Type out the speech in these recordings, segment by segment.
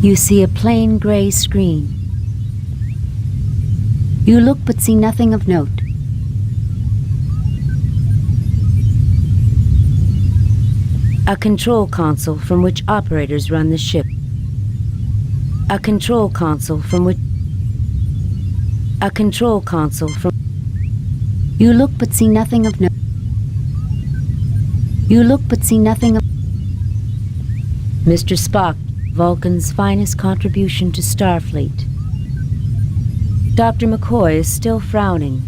You see a plain gray screen. You look but see nothing of note. A control console from which operators run the ship. A control console from which... A control console from... You look but see nothing of note. You look but see nothing of... Mr. Spock, Vulcan's finest contribution to Starfleet. Dr. McCoy is still frowning.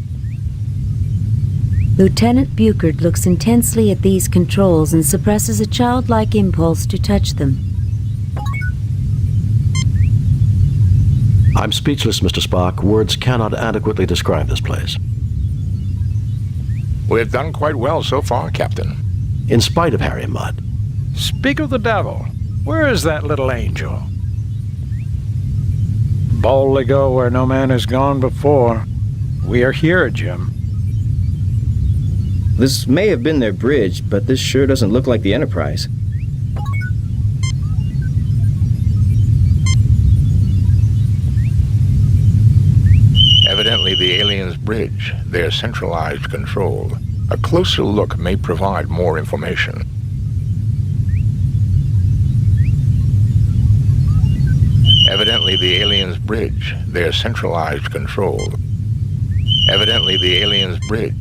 Lieutenant Buchard looks intensely at these controls and suppresses a childlike impulse to touch them. I'm speechless, Mr. Spock. Words cannot adequately describe this place. We've done quite well so far, Captain. In spite of Harry Mudd. Speak of the devil. Where is that little angel? Boldly go where no man has gone before. We are here, Jim. This may have been their bridge, but this sure doesn't look like the Enterprise. Evidently the aliens' bridge, their centralized control. A closer look may provide more information. Evidently the aliens' bridge, their centralized control. Evidently the aliens' bridge.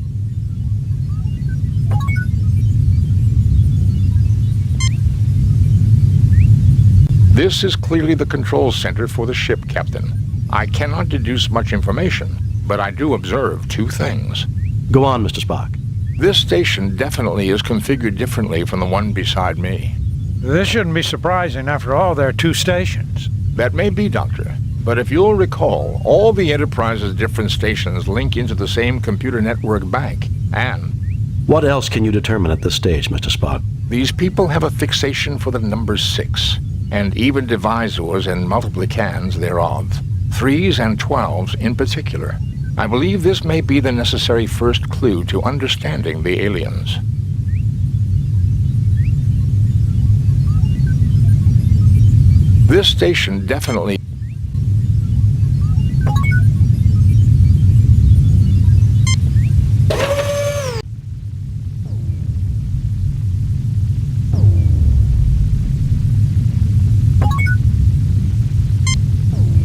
This is clearly the control center for the ship, Captain. I cannot deduce much information, but I do observe two things. Go on, Mr. Spock. This station definitely is configured differently from the one beside me. This shouldn't be surprising. After all, there are two stations. That may be, Doctor, but if you'll recall, all the Enterprise's different stations link into the same computer network bank, and... What else can you determine at this stage, Mr. Spock? These people have a fixation for the number 6, and even divisors and multiplicans thereof, 3s and 12s in particular. I believe this may be the necessary first clue to understanding the aliens. This station definitely...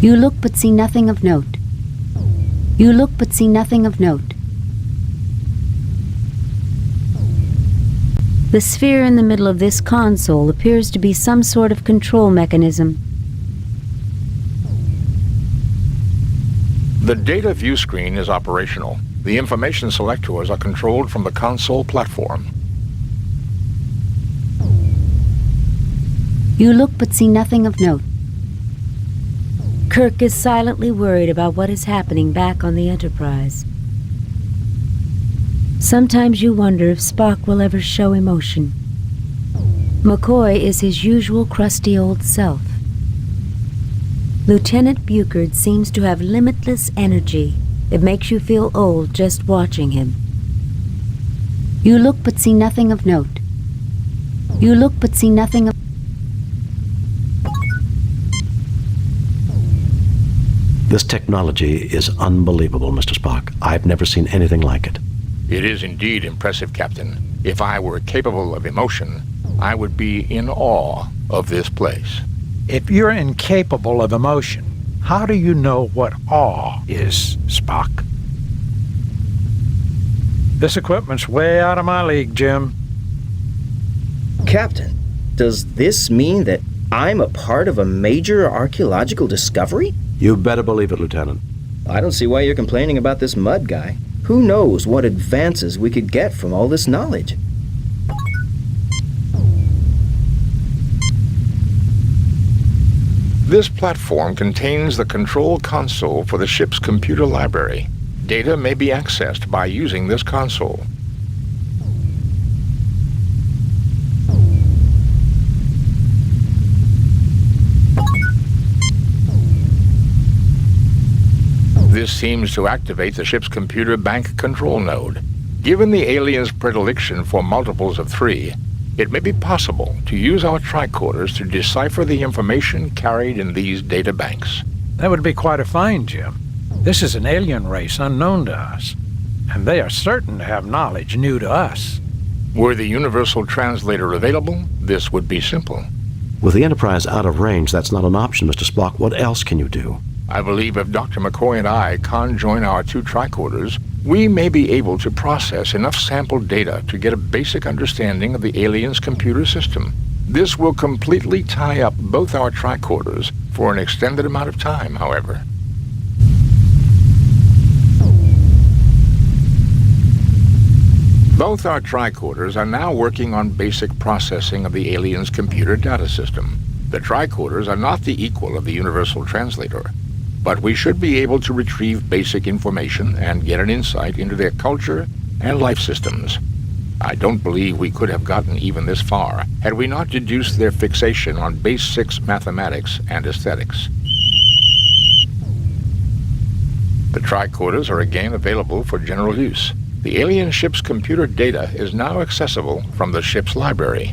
You look but see nothing of note. You look but see nothing of note. The sphere in the middle of this console appears to be some sort of control mechanism. The data view screen is operational. The information selectors are controlled from the console platform. You look but see nothing of note. Kirk is silently worried about what is happening back on the Enterprise. Sometimes you wonder if Spock will ever show emotion. McCoy is his usual crusty old self. Lieutenant Buchard seems to have limitless energy. It makes you feel old just watching him. You look but see nothing of note. You look but see nothing of... This technology is unbelievable, Mr. Spock. I've never seen anything like it. It is indeed impressive, Captain. If I were capable of emotion, I would be in awe of this place. If you're incapable of emotion, how do you know what awe is, Spock? This equipment's way out of my league, Jim. Captain, does this mean that I'm a part of a major archaeological discovery? You better believe it, Lieutenant. I don't see why you're complaining about this Mudd guy. Who knows what advances we could get from all this knowledge? This platform contains the control console for the ship's computer library. Data may be accessed by using this console. This seems to activate the ship's computer bank control node. Given the aliens' predilection for multiples of 3, It may be possible to use our tricorders to decipher the information carried in these data banks. That would be quite a find, Jim. This is an alien race unknown to us, and they are certain to have knowledge new to us. Were the universal translator available, this would be simple. With the Enterprise out of range, that's not an option, Mr. Spock. What else can you do? I believe if Dr. McCoy and I conjoin our two tricorders, we may be able to process enough sample data to get a basic understanding of the alien's computer system. This will completely tie up both our tricorders for an extended amount of time, however. Both our tricorders are now working on basic processing of the alien's computer data system. The tricorders are not the equal of the universal translator, but we should be able to retrieve basic information and get an insight into their culture and life systems. I don't believe we could have gotten even this far had we not deduced their fixation on base 6 mathematics and aesthetics. The tricorders are again available for general use. The alien ship's computer data is now accessible from the ship's library.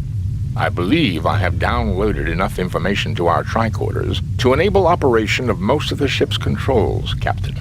I believe I have downloaded enough information to our tricorders to enable operation of most of the ship's controls, Captain.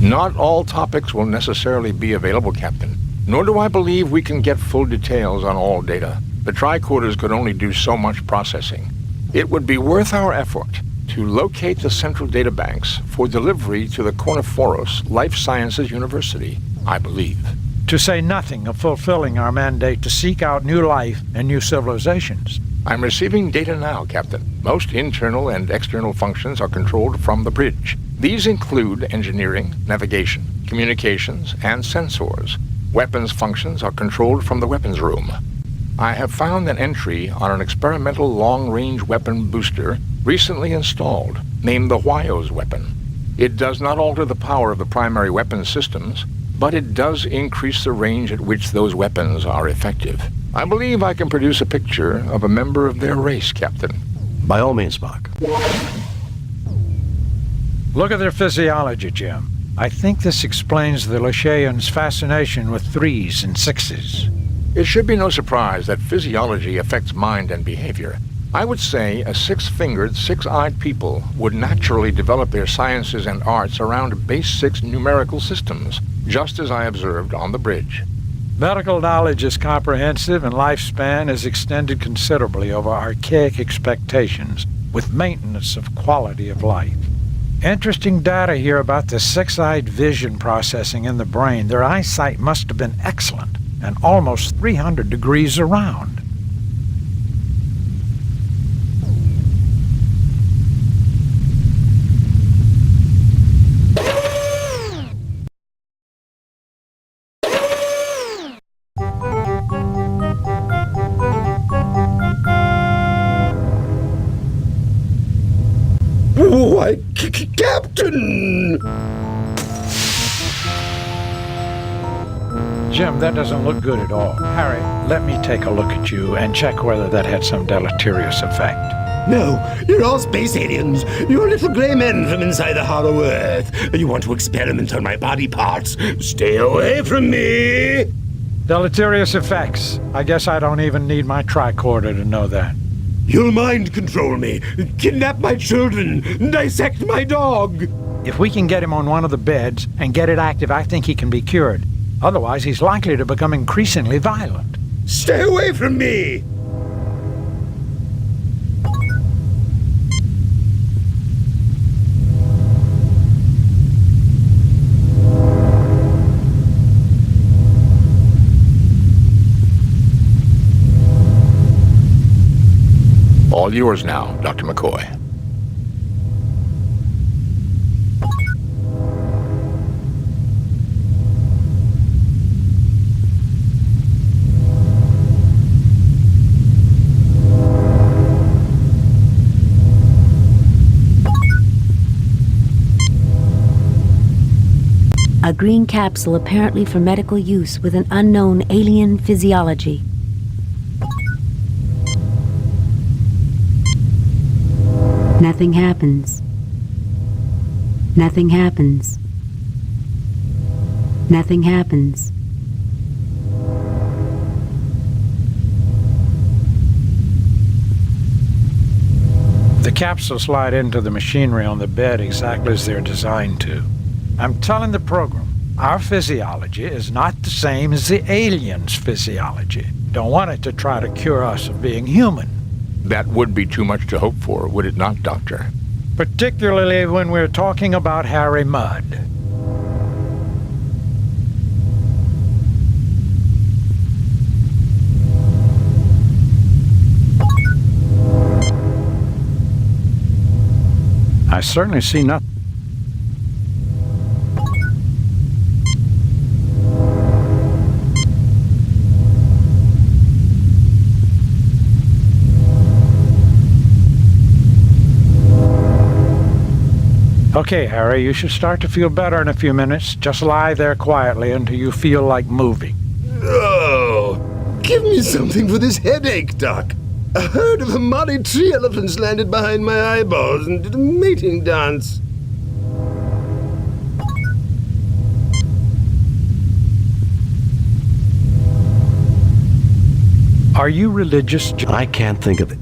Not all topics will necessarily be available, Captain, nor do I believe we can get full details on all data. The tricorders could only do so much processing. It would be worth our effort to locate the central databanks for delivery to the Korniforos Life Sciences University, I believe. To say nothing of fulfilling our mandate to seek out new life and new civilizations. I'm receiving data now, Captain. Most internal and external functions are controlled from the bridge. These include engineering, navigation, communications, and sensors. Weapons functions are controlled from the weapons room. I have found an entry on an experimental long-range weapon booster recently installed, named the Wyo's weapon. It does not alter the power of the primary weapon systems, but it does increase the range at which those weapons are effective. I believe I can produce a picture of a member of their race, Captain. By all means, Spock. Look at their physiology, Jim. I think this explains the Lashaeans' fascination with 3s and 6s. It should be no surprise that physiology affects mind and behavior. I would say a 6-fingered, 6-eyed people would naturally develop their sciences and arts around base 6 numerical systems, just as I observed on the bridge. Medical knowledge is comprehensive and lifespan is extended considerably over archaic expectations, with maintenance of quality of life. Interesting data here about the 6-eyed vision processing in the brain. Their eyesight must have been excellent and almost 300 degrees around. Why, Captain! Jim, that doesn't look good at all. Harry, let me take a look at you and check whether that had some deleterious effect. No, you're all space aliens. You're little gray men from inside the hollow earth. You want to experiment on my body parts. Stay away from me! Deleterious effects. I guess I don't even need my tricorder to know that. You'll mind control me, kidnap my children, dissect my dog. If we can get him on one of the beds and get it active, I think he can be cured. Otherwise, he's likely to become increasingly violent. Stay away from me! All yours now, Dr. McCoy. A green capsule apparently for medical use with an unknown alien physiology. Nothing happens. Nothing happens. Nothing happens. The capsules slide into the machinery on the bed exactly as they're designed to. I'm telling the program, our physiology is not the same as the aliens' physiology. Don't want it to try to cure us of being human. That would be too much to hope for, would it not, Doctor? Particularly when we're talking about Harry Mudd. I certainly see nothing. Okay, Harry, you should start to feel better in a few minutes. Just lie there quietly until you feel like moving. Oh, give me something for this headache, Doc. A herd of Amari tree elephants landed behind my eyeballs and did a mating dance. Are you religious? I can't think of